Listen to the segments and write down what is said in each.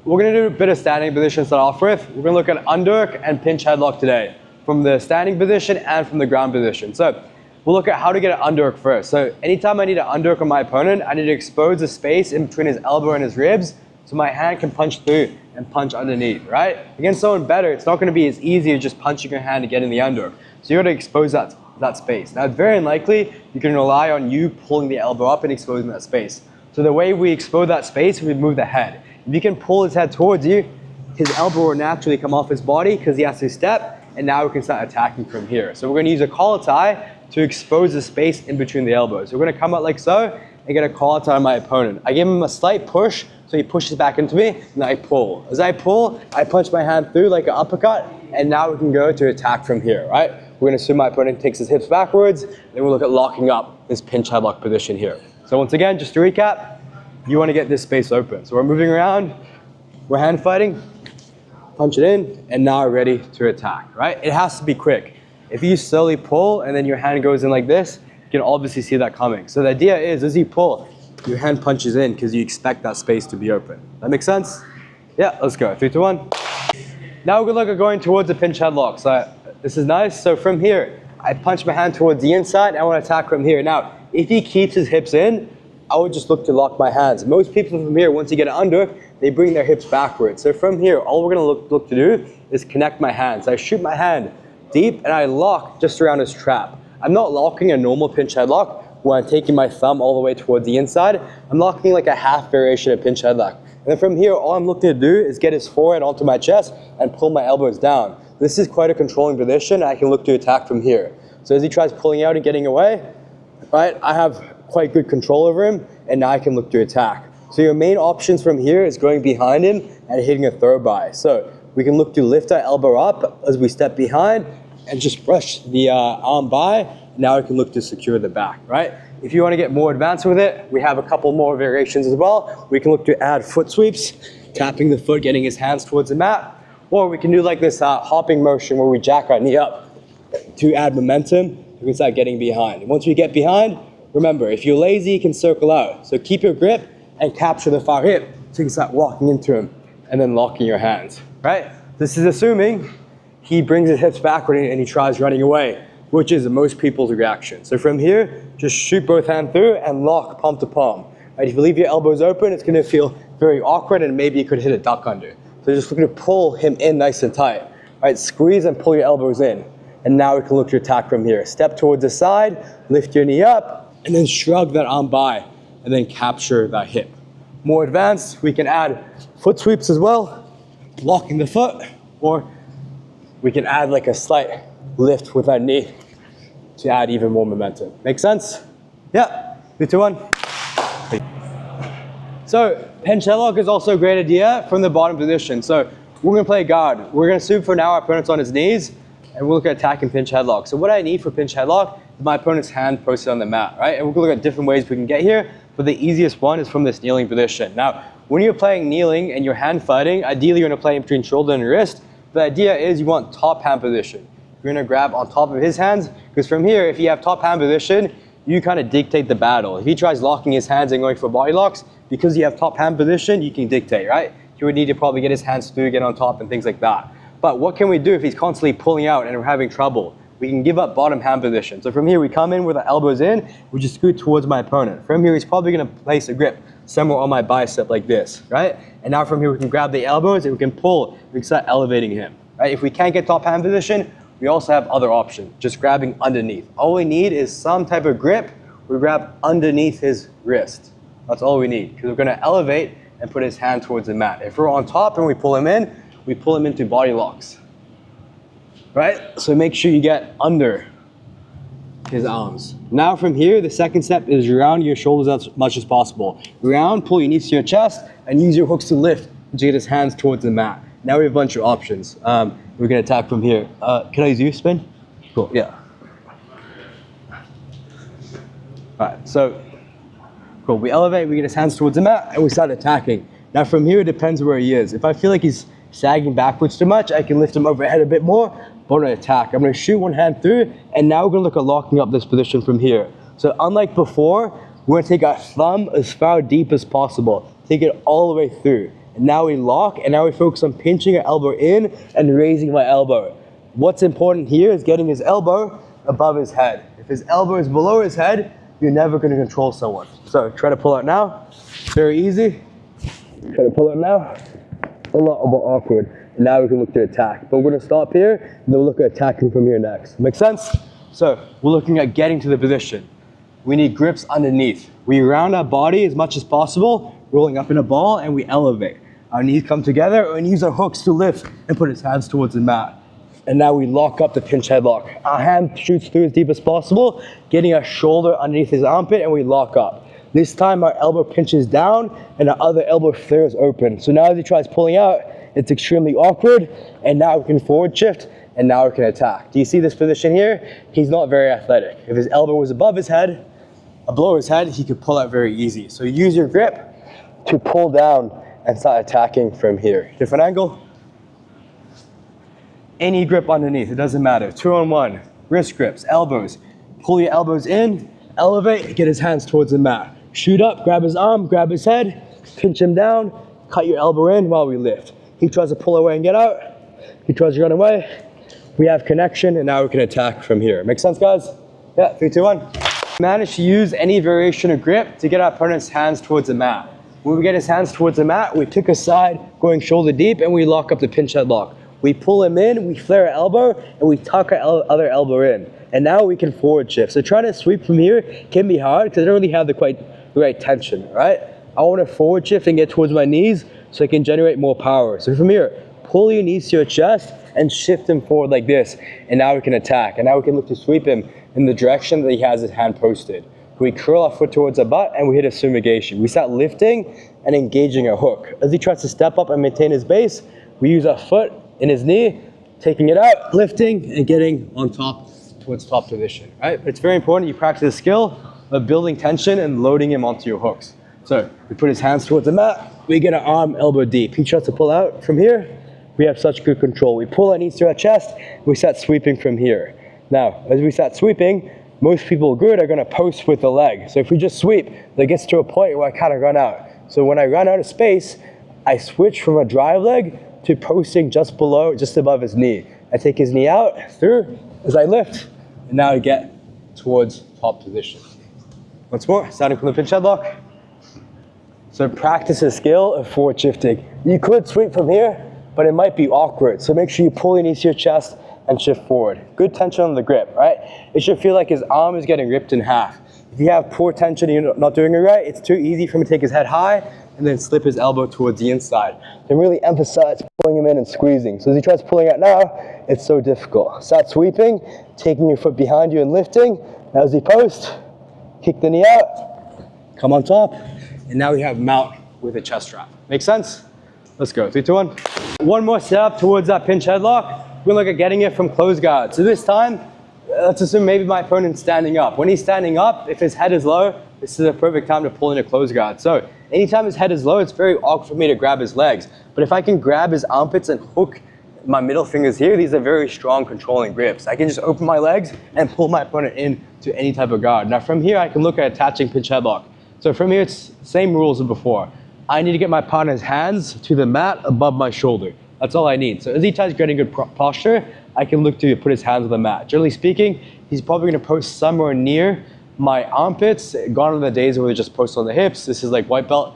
we're gonna do a bit of standing position to start off with. We're gonna look at underhook and pinch headlock today, from the standing position and from the ground position. So we'll look at how to get an underhook first. So anytime I need an underhook on my opponent, I need to expose the space in between his elbow and his ribs so my hand can punch through and punch underneath, right? Against someone better, it's not gonna be as easy as just punching your hand to get in the underhook. So you gotta expose that space. Now it's very unlikely you can rely on you pulling the elbow up and exposing that space. So the way we expose that space, we move the head. If you can pull his head towards you, his elbow will naturally come off his body because he has to step, and now we can start attacking from here. So we're gonna use a collar tie to expose the space in between the elbows. So we're gonna come out like so and get a collar tie on my opponent. I give him a slight push, so he pushes back into me, and I pull. As I pull, I punch my hand through like an uppercut, and now we can go to attack from here, right? We're gonna assume my opponent takes his hips backwards, then we'll look at locking up this pinch headlock position here. So once again, just to recap, you wanna get this space open. So we're moving around, we're hand fighting, punch it in, and now we're ready to attack, right? It has to be quick. If you slowly pull and then your hand goes in like this, you can obviously see that coming. So the idea is, as you pull, your hand punches in because you expect that space to be open. That makes sense? Yeah, let's go. 3, 2, 1. Now we're gonna look at going towards the pinch headlock. So this is nice. So from here, I punch my hand towards the inside and I wanna attack from here. Now, if he keeps his hips in, I would just look to lock my hands. Most people from here, once you get an underhook, they bring their hips backwards. So from here, all we're gonna look to do is connect my hands. I shoot my hand deep and I lock just around his trap. I'm not locking a normal pinch headlock where I'm taking my thumb all the way towards the inside. I'm locking like a half variation of pinch headlock. And then from here, all I'm looking to do is get his forehead onto my chest and pull my elbows down. This is quite a controlling position. I can look to attack from here. So as he tries pulling out and getting away, right, I have quite good control over him, and now I can look to attack. So your main options from here is going behind him and hitting a throw by. So we can look to lift our elbow up as we step behind and just brush the arm by. Now we can look to secure the back, right? If you want to get more advanced with it, we have a couple more variations as well. We can look to add foot sweeps, tapping the foot, getting his hands towards the mat, or we can do like this hopping motion where we jack our knee up to add momentum. We can start getting behind. And once we get behind, remember, if you're lazy, you can circle out. So keep your grip and capture the far hip so you can start walking into him and then locking your hands, right? This is assuming he brings his hips backward and he tries running away, which is most people's reaction. So from here, just shoot both hands through and lock palm to palm. Right? If you leave your elbows open, it's gonna feel very awkward and maybe you could hit a duck under. So just looking to pull him in nice and tight. Right? Squeeze and pull your elbows in. And now we can look to attack from here. Step towards the side, lift your knee up, and then shrug that arm by, and then capture that hip. More advanced, we can add foot sweeps as well, locking the foot, or we can add like a slight lift with our knee to add even more momentum. Make sense? Yeah, 3, 2, 1. So pinch headlock is also a great idea from the bottom position. So we're gonna play guard. We're gonna assume for now our opponent's on his knees, and we'll look at attacking pinch headlock. So what I need for pinch headlock is my opponent's hand posted on the mat, right? And we're gonna look at different ways we can get here, but the easiest one is from this kneeling position. Now, when you're playing kneeling and you're hand fighting, ideally you're gonna play in between shoulder and wrist. The idea is you want top hand position. You're gonna grab on top of his hands, because from here, if you have top hand position, you kind of dictate the battle. If he tries locking his hands and going for body locks, because you have top hand position, you can dictate, right? You would need to probably get his hands through, get on top and things like that. But what can we do if he's constantly pulling out and we're having trouble? We can give up bottom hand position. So from here, we come in with our elbows in, we just scoot towards my opponent. From here, he's probably gonna place a grip somewhere on my bicep like this, right? And now from here, we can grab the elbows and we can pull, we can start elevating him, right? If we can't get top hand position, we also have other options, just grabbing underneath. All we need is some type of grip. We grab underneath his wrist. That's all we need, because we're gonna elevate and put his hand towards the mat. If we're on top and we pull him in, we pull him into body locks, right? So make sure you get under his arms. Now from here, the second step is round your shoulders as much as possible. Round, pull your knees to your chest, and use your hooks to lift to get his hands towards the mat. Now we have a bunch of options. We're gonna attack from here. Can I use you, spin? Cool, yeah. All right, so cool. We elevate, we get his hands towards the mat, and we start attacking. Now from here, it depends where he is. If I feel like he's sagging backwards too much, I can lift him overhead a bit more, but I'm gonna attack. I'm gonna shoot one hand through, and now we're gonna look at locking up this position from here. So unlike before, we're gonna take our thumb as far deep as possible. Take it all the way through. And now we lock, and now we focus on pinching our elbow in and raising my elbow. What's important here is getting his elbow above his head. If his elbow is below his head, you're never going to control someone. So try to pull out now. Very easy. Try to pull out now. A lot more awkward. And now we can look to attack. But we're going to stop here, and then we'll look at attacking from here next. Make sense? So we're looking at getting to the position. We need grips underneath. We round our body as much as possible, rolling up in a ball, and we elevate. Our knees come together, and use our hooks to lift and put his hands towards the mat. And now we lock up the pinch headlock. Our hand shoots through as deep as possible, getting our shoulder underneath his armpit, and we lock up. This time our elbow pinches down and our other elbow flares open. So now as he tries pulling out, it's extremely awkward, and now we can forward shift, and now we can attack. Do you see this position here? He's not very athletic. If his elbow was above his head, below his head, he could pull out very easy. So use your grip to pull down and start attacking from here. Different angle. Any grip underneath, it doesn't matter. 2-on-1, wrist grips, elbows. Pull your elbows in, elevate, get his hands towards the mat. Shoot up, grab his arm, grab his head, pinch him down, cut your elbow in while we lift. He tries to pull away and get out. He tries to run away. We have connection, and now we can attack from here. Make sense, guys? Yeah, 3, 2, 1. Manage to use any variation of grip to get our opponent's hands towards the mat. When we get his hands towards the mat, we pick a side, going shoulder deep, and we lock up the pinch headlock. We pull him in, we flare our elbow, and we tuck our other elbow in. And now we can forward shift. So trying to sweep from here can be hard because I don't really have the right tension, right? I want to forward shift and get towards my knees so I can generate more power. So from here, pull your knees to your chest and shift him forward like this. And now we can attack. And now we can look to sweep him in the direction that he has his hand posted. We curl our foot towards our butt and we hit a sumigation. We start lifting and engaging our hook. As he tries to step up and maintain his base, we use our foot in his knee, taking it out, lifting, and getting on top towards top position, right? But it's very important you practice the skill of building tension and loading him onto your hooks. So we put his hands towards the mat, we get our arm elbow deep. He tries to pull out from here, we have such good control. We pull our knees to our chest, we start sweeping from here. Now, as we start sweeping, most people good are gonna post with the leg. So if we just sweep, that gets to a point where I kind of run out. So when I run out of space, I switch from a drive leg to posting just above his knee. I take his knee out, through, as I lift, and now I get towards top position. Once more, starting from the pinch headlock. So practice the skill of forward shifting. You could sweep from here, but it might be awkward. So make sure you pull your knees to your chest and shift forward. Good tension on the grip, right? It should feel like his arm is getting ripped in half. If you have poor tension and you're not doing it right, it's too easy for him to take his head high and then slip his elbow towards the inside. Then really emphasize pulling him in and squeezing. So as he tries pulling out now, it's so difficult. Start sweeping, taking your foot behind you and lifting. Now as he posts, kick the knee out, come on top, and now we have mount with a chest wrap. Make sense? Let's go, 3, 2, 1. One more step towards that pinch headlock. We're gonna look at getting it from close guard. So this time, let's assume maybe my opponent's standing up. When he's standing up, if his head is low, this is a perfect time to pull in a close guard. So anytime his head is low, it's very awkward for me to grab his legs. But if I can grab his armpits and hook my middle fingers here, these are very strong controlling grips. I can just open my legs and pull my opponent in to any type of guard. Now from here, I can look at attaching pinch headlock. So from here, it's same rules as before. I need to get my partner's hands to the mat above my shoulder. That's all I need. So as he tries getting good posture, I can look to put his hands on the mat. Generally speaking, he's probably gonna post somewhere near my armpits. Gone are the days where they just post on the hips. This is like white belt.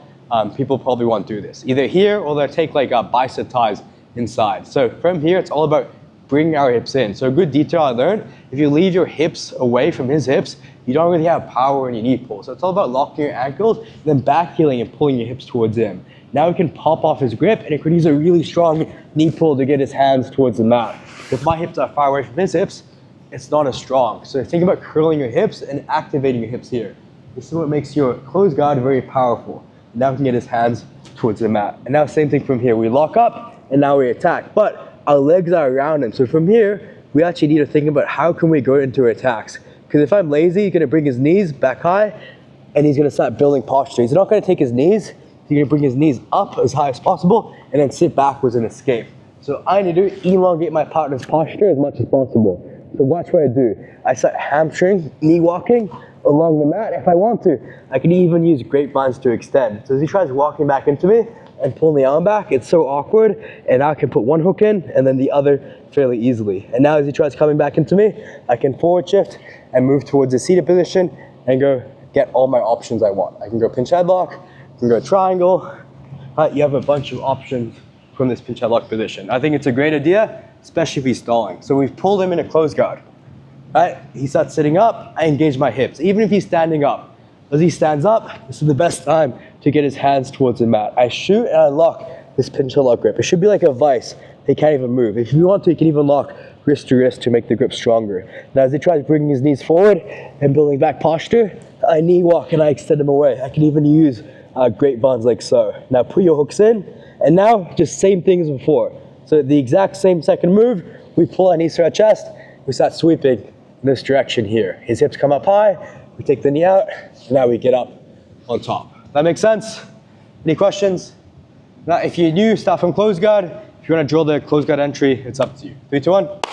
People probably won't do this. Either here or they'll take like bicep ties inside. So from here, it's all about bringing our hips in. So a good detail I learned, if you leave your hips away from his hips, you don't really have power in your knee pull. So it's all about locking your ankles, then back heeling and pulling your hips towards him. Now we can pop off his grip and it could use a really strong knee pull to get his hands towards the mat. If my hips are far away from his hips, it's not as strong. So think about curling your hips and activating your hips here. This is what makes your closed guard very powerful. Now we can get his hands towards the mat. And now same thing from here. We lock up and now we attack. But our legs are around him. So from here, we actually need to think about how can we go into attacks. Because if I'm lazy, he's gonna bring his knees back high and he's gonna start building posture. He's not gonna take his knees, he's gonna bring his knees up as high as possible and then sit backwards and escape. So I need to elongate my partner's posture as much as possible. So watch what I do. I start hamstring, knee walking along the mat. If I want to, I can even use grapevines to extend. So as he tries walking back into me, and pulling the arm back, it's so awkward, and now I can put one hook in and then the other fairly easily. And now as he tries coming back into me, I can forward shift and move towards the seated position and go get all my options I want. I can go pinch headlock, I can go triangle. You have a bunch of options from this pinch headlock position. I think it's a great idea, especially if he's stalling. So we've pulled him in a close guard. Right? He starts sitting up, I engage my hips, even if he's standing up. As he stands up, this is the best time to get his hands towards the mat. I shoot and I lock this pinch headlock grip. It should be like a vice. He can't even move. If you want to, you can even lock wrist to wrist to make the grip stronger. Now as he tries bringing his knees forward and building back posture, I knee walk and I extend him away. I can even use grapevines like so. Now put your hooks in, and now just same thing as before. So the exact same second move, we pull our knees to our chest, we start sweeping in this direction here. His hips come up high, we take the knee out, and now we get up on top. That makes sense? Any questions? Now if you're new, start from close guard. If you want to drill the close guard entry, it's up to you. 3, 2, 1.